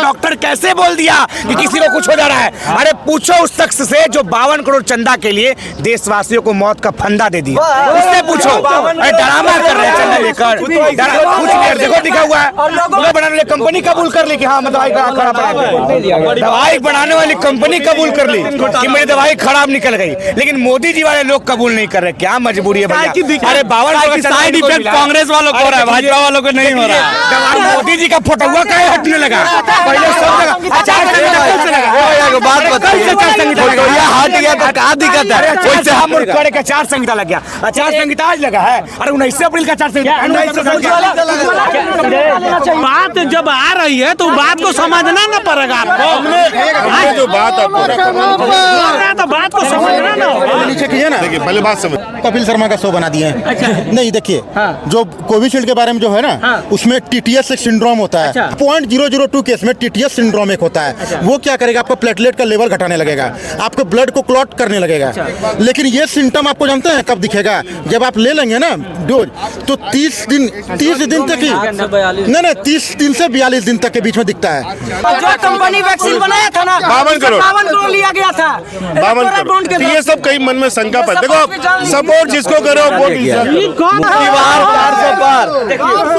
Doctor कैसे बोल दिया कि किसी को कुछ हो जा रहा है? अरे पूछो उस शख्स से जो 52 करोड़ चंदा के लिए देशवासियों को मौत का फंदा दे दिया, उससे पूछो। अरे ड्रामा कर रहे हैं चंदा लेकर, कुछ नहीं। देखो लिखा हुआ है दवाई बनाने वाली कंपनी कबूल कर ली कि हाँ मैं दवाई खराब बना, दवाई बनाने वाली कंपनी कबूल कर ली कि मेरी दवाई खराब निकल गई, लेकिन मोदी जी वाले लोग कबूल नहीं कर रहे। क्या मजबूरी है भैया? अरे 52 साइड इफेक्ट कांग्रेस वालों को हो रहा है, भाजपा वालों को नहीं हो रहा है। मोदी जी का फोटोआ कहीं हटने लगा, पहले सब लगा आचार संहिता कब से लगा? बात बताइए, आचार संहिता लगा हट गया तो क्या दिक्कत है? वैसे हम करे का आचार संहिता लग गया, आचार संहिता आज लगा है। अरे 19 अप्रैल का आचार संहिता, बात जब आ रही है तो बात को समझना ना पड़ेगा आपको। जो बात आपको तो बात को समझना ना। नीचे किए ना, देखिए पहले बात समझ। कपिल शर्मा का शो बना दिए हैं। अच्छा। नहीं देखिए, जो कोविशील्ड के बारे में जो है ना, उसमें टीटीएस एक सिंड्रोम होता है। 0.002 केस में टीटीएस सिंड्रोम एक होता है। वो क्या करेगा, आपका प्लेटलेट का लेवल घटाने लगेगा, आपके ब्लड को क्लॉट करने लगेगा। लेकिन ये सिम्टम आपको जानते हैं कब दिखेगा? जब आप ले लेंगे ना डोज, तो 30 दिन तक ही नहीं 30 दिन से 42 दिन तक के बीच में दिखता है। जो कंपनी वैक्सीन बनाया था ना, 52 करोड़ लिया गया था। 52 करोड़, ये सब कई मन में शंका पर। देखो सपोर्ट जिसको करो वो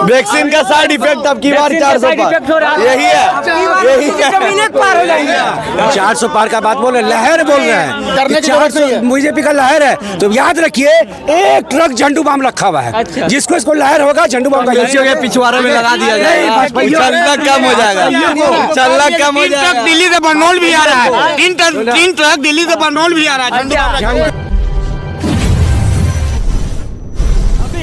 वैक्सीन का साइड इफेक्ट अब की बार 400 पार, यही है जमीनें पार हो जाएंगी। 400 पार का बात बोल रहे, लहर बोल रहे हैं, डरने की जरूरत नहीं है। बीजेपी का लहर है। तो याद रखिए एक ट्रक झंडू बम रखा हुआ है, जिसको इसको लहर होगा झंडू बम का पिछवाड़े में लगा दिया जाएगा, चलना कम हो जाएगा, चलना कम हो जाएगा। दिल्ली से बरनौल भी आ रहा है, 3 ट्रक दिल्ली से बरनौल भी आ रहा है।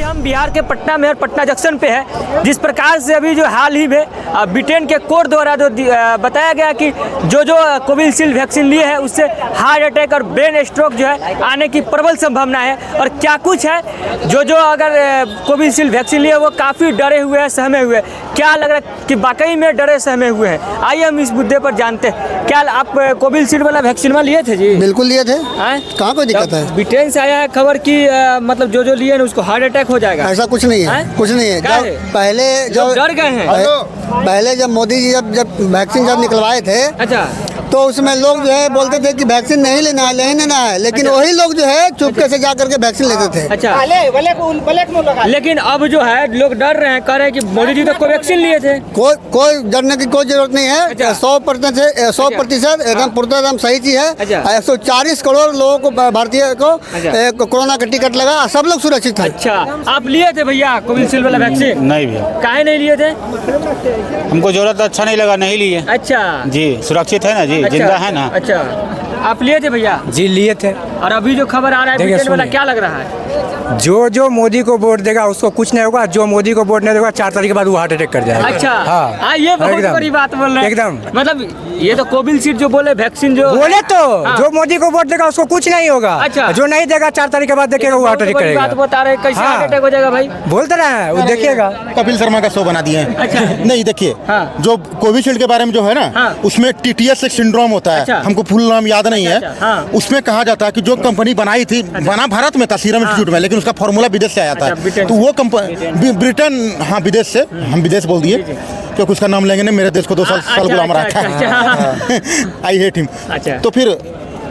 हम बिहार के पटना में और पटना जंक्शन पे है। जिस प्रकार से अभी जो हाल ही में ब्रिटेन के कोर्ट द्वारा जो बताया गया कि जो कोविशील्ड वैक्सीन लिए है उससे हार्ट अटैक और ब्रेन स्ट्रोक जो है आने की प्रबल संभावना है। और क्या कुछ है जो अगर कोविशील्ड वैक्सीन लिए वो काफ़ी डरे हुए हैं, सहमे हुए। क्या लग रहा है कि वाकई में डरे सहमे हुए हैं? आइए हम इस मुद्दे पर जानते हैं। क्या आप कोविशील्ड वाला वैक्सीन लिए थे जी? बिल्कुल लिए थे, कहाँ कोई दिक्कत है? ब्रिटेन से आया है खबर कि मतलब जो लिए ना उसको हार्ट अटैक हो जाएगा। ऐसा कुछ नहीं है, कुछ नहीं है। जब पहले डर गए हैं, पहले जब मोदी जी जब वैक्सीन निकलवाए थे, अच्छा, तो उसमें लोग जो है बोलते थे कि वैक्सीन नहीं लेना है, लेकिन वही लोग जो है चुपके से जा करके वैक्सीन लेते थे। अच्छा, लेकिन अब जो है लोग डर रहे हैं, कह रहे हैं कि मोदी जी तो कोवैक्सीन लिए थे। कोई डरने की कोई जरूरत नहीं है। 100% एकदम पूर्णतः सही चीज है। 140 करोड़ लोगों को, भारतीय को कोरोना का टिकट लगा, सब लोग सुरक्षित थे। अच्छा, आप लिए थे भैया कोविशील्ड वाला वैक्सीन? नहीं भैया। काहे नहीं लिए थे? हमको जरूरत अच्छा नहीं लगा, नहीं लिए। अच्छा जी, सुरक्षित है ना जी, अच्छा, जिंदा है ना। अच्छा, आप लिए थे भैया? जी लिए थे। और अभी जो खबर आ रहा है ब्रिटेन वाला, क्या लग रहा है? जो मोदी को वोट देगा उसको कुछ नहीं होगा, जो मोदी को वोट नहीं देगा 4 तारीख के बाद वो हार्ट अटैक कर जाएगा। अच्छा, हाँ, ये बहुत बड़ी बात बोल रहे हैं एकदम। मतलब ये तो कोविशील्ड जो बोले वैक्सीन जो बोले तो जो मोदी को वोट देगा उसको कुछ नहीं होगा। अच्छा, जो नहीं देगा 4 तारीख के बाद देखेगा वो हार्ट अटैक करेगा। बात बता रहे, कैसे हार्ट अटैक हो जाएगा भाई? बोलते रहे वो देखिएगा। कपिल शर्मा का शो बना दिए हैं। अच्छा। नहीं देखिए, जो कोविशील्ड के बारे में जो है ना, उसमें टीटीएस एक सिंड्रोम होता है। अच्छा। हमको फुल नाम याद नहीं है। उसमें कहा जाता है कि जो कंपनी बनाई थी, बना भारत में था, सीरम इंस्टीट्यूट में, लेकिन उसका फॉर्मूला विदेश से आया था। तो वो कंपनी ब्रिटेन, हाँ विदेश से, हम विदेश बोल दिए क्योंकि उसका नाम लेंगे ना, मेरे देश को 2 साल गुलाम रखा है। I hate him. तो फिर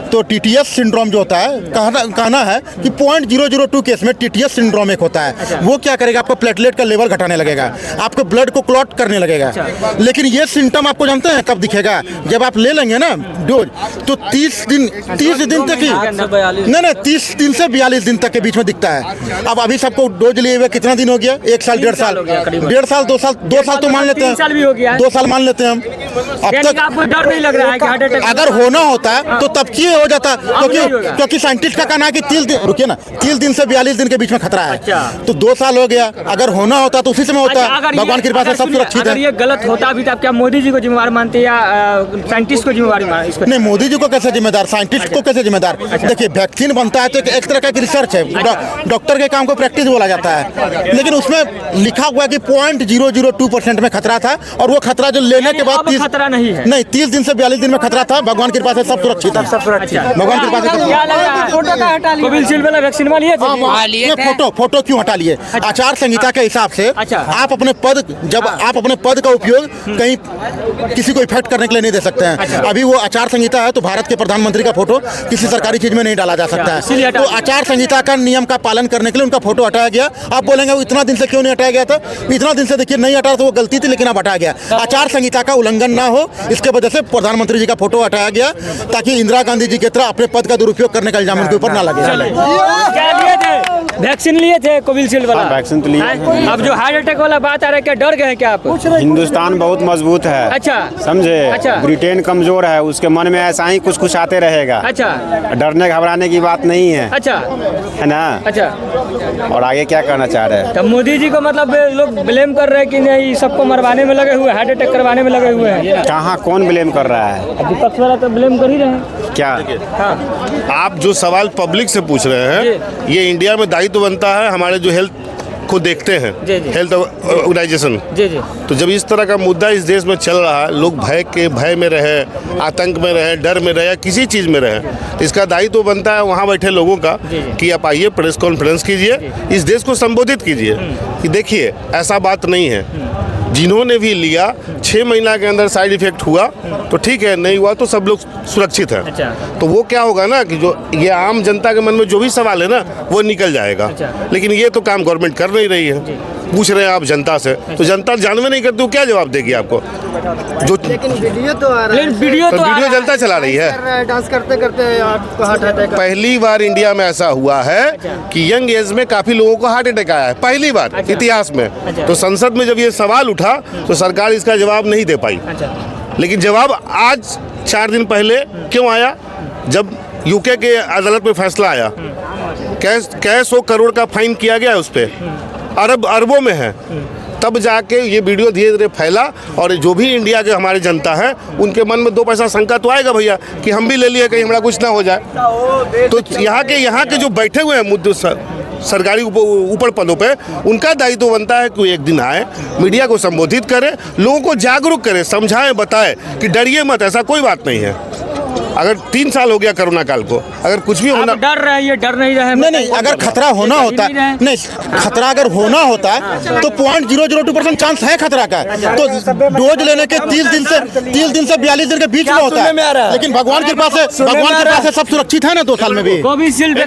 तो टीटीएस सिंड्रोम जो होता है, कहना है कि 0.002 केस में टीटीएस सिंड्रोम एक होता है। वो क्या करेगा, आपका प्लेटलेट का लेवल घटाने लगेगा, आपके ब्लड को क्लॉट करने लगेगा। लेकिन ये सिम्टम आपको जानते हैं कब दिखेगा? जब आप ले लेंगे ना डोज, तो 30 दिन तक ही नहीं 30 दिन से 42 दिन तक के बीच में दिखता है। अब अभी सबको डोज लिए हुए कितना दिन हो गया? 1 साल, 1.5 साल, 1.5 साल, 2 साल तो मान लेते हैं, 2 साल मान लेते हैं हम। अब तक आपको डर नहीं लग रहा है कि हार्ट अटैक अगर होना होता है तो तब की हो जाता, क्योंकि साइंटिस्ट का कहना है कि 30 दिन से 42 दिन के बीच में खतरा है। तो 2 साल हो गया। अगर होना होता तो उसी समय होता। भगवान की कृपा से सब सुरक्षित है। अगर ये गलत होता भी तो आप क्या मोदी जी को जिम्मेवार मानते या साइंटिस्ट को जिम्मेवार मानते? नहीं, मोदी जी को कैसे जिम्मेदार, साइंटिस्ट को कैसे जिम्मेदार? देखिए, वैक्सीन बनता है तो एक तरह का रिसर्च है, डॉक्टर के काम को प्रैक्टिस बोला जाता है। लेकिन उसमें लिखा हुआ कि 0.002% में खतरा था, और वो खतरा जो लेने के बाद खतरा नहीं है। नहीं, 30 दिन से 42 दिन में खतरा था। भगवान की कृपा से सब सुरक्षित है। भगवान की कृपा से क्या लग रहा है फोटो का हटा लिया कोविशील्ड वाला वैक्सीन वाली है ये फोटो क्यों हटा लिए? आचार संहिता के हिसाब से आप अपने पद जब आप अपने पद का उपयोग कहीं किसी को इफेक्ट करने के लिए नहीं दे सकते हैं। अभी वो आचार संहिता है तो भारत के प्रधानमंत्री का फोटो किसी सरकारी चीज में नहीं डाला जा सकता है। तो आचार संहिता का नियम का पालन करने के लिए उनका फोटो हटाया गया। आप बोलेंगे वो इतना दिन से क्यों नहीं हटाया गया था? इतना दिन से देखिए नहीं हटा तो वो गलती थी, लेकिन अब हटाया गया। आचार संहिता का उल्लंघन ना हो इसके वजह से प्रधानमंत्री जी का फोटो हटाया गया ताकि इंदिरा गांधी जी की तरह अपने पद का दुरुपयोग करने का इल्जाम उनके ऊपर ना लगे। क्या लिए थे वैक्सीन लिए थे कोविशील्ड वाला? वैक्सीन तो लिए। अब जो हार्ट अटैक वाला बात आ रहा है क्या डर गए क्या आप? हिंदुस्तान बहुत मजबूत है। अच्छा समझे? अच्छा। ब्रिटेन कमजोर है, उसके मन में ऐसा ही कुछ आते रहेगा। अच्छा डरने घबराने की बात नहीं है। अच्छा है ना? अच्छा और आगे क्या करना चाह रहे हैं? तब मोदी जी को मतलब लोग ब्लेम कर रहे हैं कि नहीं सबको मरवाने में लगे हुए, हार्ट अटैक करवाने में लगे हुए हैं। कहाँ कौन ब्लेम कर रहा है? विपक्ष वाला तो ब्लेम कर ही रहे हैं। क्या आप जो सवाल पब्लिक से पूछ रहे हैं, ये इंडिया में दायित्व बनता है हमारे जो हेल्थ को देखते हैं, हेल्थ ऑर्गेनाइजेशन। तो जब इस तरह का मुद्दा इस देश में चल रहा है, लोग भय में रहे, आतंक में रहे, डर में रहे, किसी चीज़ में रहे, तो इसका दायित्व बनता है वहाँ बैठे लोगों का कि आप आइए, प्रेस कॉन्फ्रेंस कीजिए, इस देश को संबोधित कीजिए कि देखिए ऐसा बात नहीं है। जिन्होंने भी लिया 6 महीना के अंदर साइड इफेक्ट हुआ तो ठीक है, नहीं हुआ तो सब लोग सुरक्षित हैं। अच्छा। तो वो क्या होगा ना कि जो ये आम जनता के मन में जो भी सवाल है ना वो निकल जाएगा। लेकिन ये तो काम गवर्नमेंट कर नहीं रही है। पूछ रहे हैं आप जनता से, तो जनता जानवे नहीं करती, वो क्या जवाब देगी आपको? जो लेकिन वीडियो तो आ रहा है, वीडियो जलता चला रही है। डांस करते करते आपको हार्ट अटैक। पहली बार इंडिया में ऐसा हुआ है कि यंग एज में काफी लोगों को हार्ट अटैक आया है, पहली बार इतिहास में। तो संसद में जब ये सवाल उठा तो सरकार इसका जवाब नहीं दे पाई। लेकिन जवाब आज 4 दिन पहले क्यों आया? जब यूके के अदालत में फैसला आया, कैसे 100 करोड़ का फाइन किया गया है उस पर, अरबों में है, तब जाके ये वीडियो धीरे धीरे फैला। और जो भी इंडिया के हमारे जनता हैं उनके मन में 2 पैसा शंका तो आएगा भैया कि हम भी ले लिए, कहीं हमारा कुछ ना हो जाए। तो यहाँ के जो बैठे हुए हैं मुद्दे सरकारी ऊपर पदों पे, उनका दायित्व बनता है कि एक दिन आए, मीडिया को संबोधित करें, लोगों को जागरूक करें, समझाएं, बताएं कि डरिए मत, ऐसा कोई बात नहीं है। अगर 3 साल हो गया कोरोना काल को, अगर कुछ भी होना, डर रहे ये डर नहीं रहे। नहीं, अगर खतरा होना होता, नहीं खतरा अगर होना होता तो 0.002% चांस है खतरा का। तो डोज लेने के 30 दिन से 42 दिन के बीच में होता है। लेकिन भगवान की कृपा से सब सुरक्षित है ना 2 साल में भी। कोविशील्ड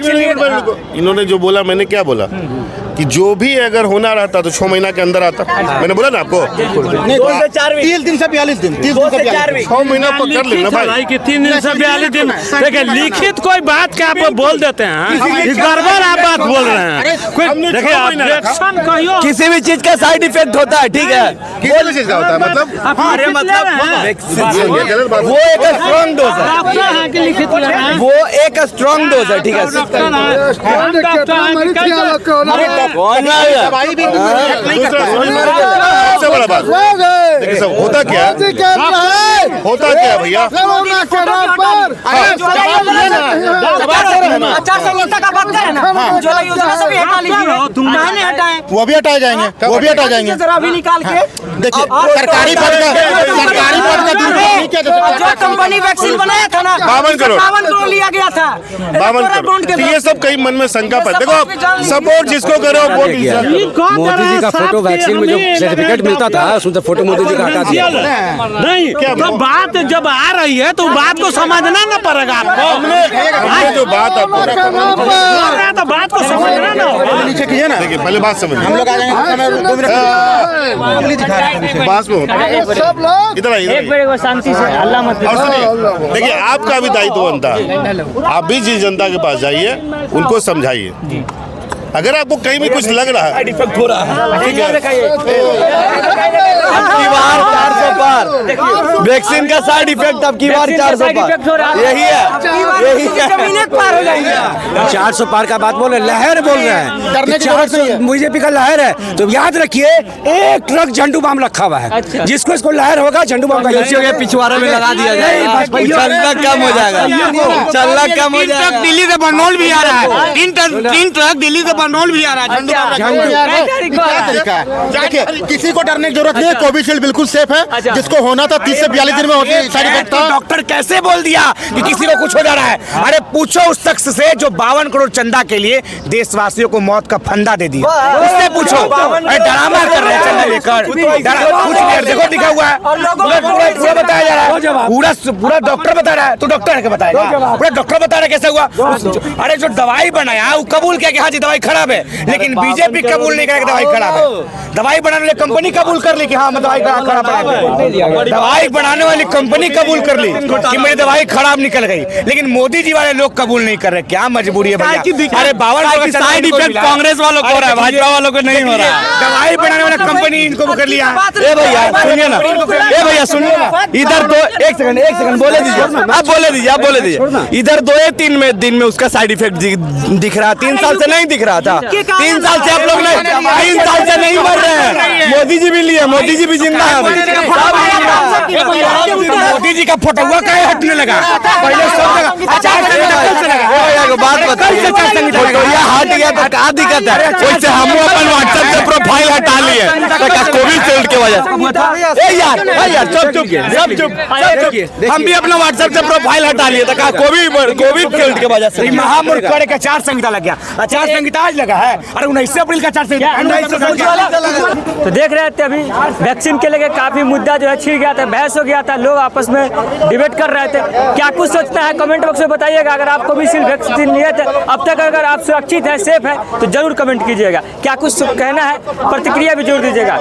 इन्होंने जो बोला, मैंने क्या बोला कि जो भी अगर होना रहता तो 6 महीना के अंदर आता। मैंने बोला ना आपको, 30 दिन से 42 दिन, 6 महीना पकड़ लेना भाई कि 3 दिन से 42 दिन। देखिए लिखित कोई बात क्या आप बोल देते हैं, गड़बड़ आप बात बोल रहे हैं। देखिए ऑब्जेक्शन कहियो, किसी भी चीज का साइड इफेक्ट होता है, ठीक है? किसी भी चीज का होता है, मतलब वो एक स्ट्रॉन्ग डोज है, वो एक स्ट्रॉन्ग डोज है, ठीक है? सबसे बड़ा बात देखिए, सब होता क्या है भैया? वो भी हटाए जाएंगे, अभी निकाल के देखिए सरकारी पद का दुरुपयोग किया जा सकता है। जो कंपनी वैक्सीन बनाया था ना, 52 करोड़ लिया गया था। 52 करोड़। ये सब कई मन में शंका पर, देखो सपोर्ट जिसको करो वोट मोदी जी का फोटो वैक्सीन में जो सर्टिफिकेट मिलता था उसमें तो फोटो मोदी जी का हटा दिया। नहीं, तो बात जब आ रही है तो बात को समझना ना पड़ेगा आपको। जो बात आपको तो बात को समझना ना होगा। नीचे कीजिए ना, देखिए पहले बात समझ, हम लोग आ जाएंगे 2 मिनट पास में होता है, इधर एक शांति से हल्ला मत और सुनिए, देखिए आपका भी दायित्व बनता है, आप भी जिस जनता के पास जाइए, उनको समझाइए। अगर आपको कहीं भी कुछ लग रहा है, इफेक्ट हो रहा है, ठीक है? अब की बार 400 पार वैक्सीन का साइड इफेक्ट, अब की बार 400 पार, यही है। जमीने पार हो जाएंगे। 400 पार का बात बोल रहे, लहर बोल रहे हैं, करने की 400 बीजेपी का लहर है। तो याद रखिए एक ट्रक झंडू बम रखा हुआ है, जिसको इसको लहर होगा झंडू बम का पिछवाड़ा में लगा दिया जाएगा, चलना कम हो जाएगा, चलना कम हो जाएगा। दिल्ली से बरनौल भी आ रहा है, 3 ट्रक दिल्ली से बनोल भी आ रहा है, क्या तरीका है? देखिए, किसी को डरने की जरूरत नहीं है। कोविशील्ड बिल्कुल सेफ है। जिसको होना था 30 से 42 दिन में होती साइड इफेक्ट था। डॉक्टर कैसे बोल दिया कि किसी को कुछ हो जा रहा है? अरे पूछो उस शख्स से जो 52 करोड़ चंदा के लिए देशवासियों को मौत का फंदा दे दिया, उससे पूछो। अरे ड्रामा कर रहे हैं चंदा लेकर, कुछ देखो दिखा हुआ है, पूरा बताया जा रहा है, पूरा डॉक्टर बता रहा है। तो डॉक्टर है क्या बताएगा? पूरा डॉक्टर बता रहा है कैसे हुआ। अरे जो दवाई बनाया वो कबूल किया कि हाँ जी दवाई खराब है, लेकिन बीजेपी कबूल नहीं करेगा दवाई खराब है। दवाई बनाने वाली कंपनी कबूल कर ली कि हाँ मैं दवाई खराब बना, दवाई बनाने वाली कंपनी कबूल कर ली कि मेरी दवाई खराब निकल गई, लेकिन मोदी जी वाले लोग कबूल नहीं कर रहे। क्या मजबूरी है भैया? अरे 52 साइड इफेक्ट कांग्रेस वालों को हो रहा है, भाजपा वालों को नहीं हो रहा है। दवाई बनाने वाला कंपनी इनको कर लिया। ए भैया सुनिए ना, ए भैया सुनिए ना, इधर दो एक सेकंड बोले दीजिए, आप बोले दीजिए। इधर 2-3 दिन में उसका साइड इफेक्ट दिख रहा, 3 साल से नहीं दिख रहा था। 3 साल से आप लोग नहीं, 3 साल से नहीं मर रहे हैं। मोदी जी भी लिए, मोदी जी भी जिंदा है। मोदी जी का फोटोआ काहे हटने लगा? पहले सब लगा, बात बताइए, फोटोया हट गया तो क्या दिक्कत है? वैसे हम अपन व्हाट्सएप से प्रोफाइल हटा लिए कोविशील्ड की वजह से। ए यार चुप, हम भी अपना व्हाट्सएप से प्रोफाइल हटा लिए था कोविशील्ड की वजह से। महामूर्ख करे का आचार संहिता लग गया। आचार संहिता आज लगा है। अरे 19 अप्रैल का आचार संहिता, तो देख रहे थे अभी वैक्सीन के लेके काफी मुद्दा जो है छिड़ गया था, बहस हो गया था, लोग आपस में डिबेट कर रहे थे। क्या कुछ सोचना है कमेंट बॉक्स में बताइएगा। अगर आप कोविशील्ड वैक्सीन लिए थे अब तक, अगर आप सुरक्षित है, सेफ है, तो जरूर कमेंट कीजिएगा। क्या कुछ कहना है, प्रतिक्रिया भी जरूर दीजिएगा।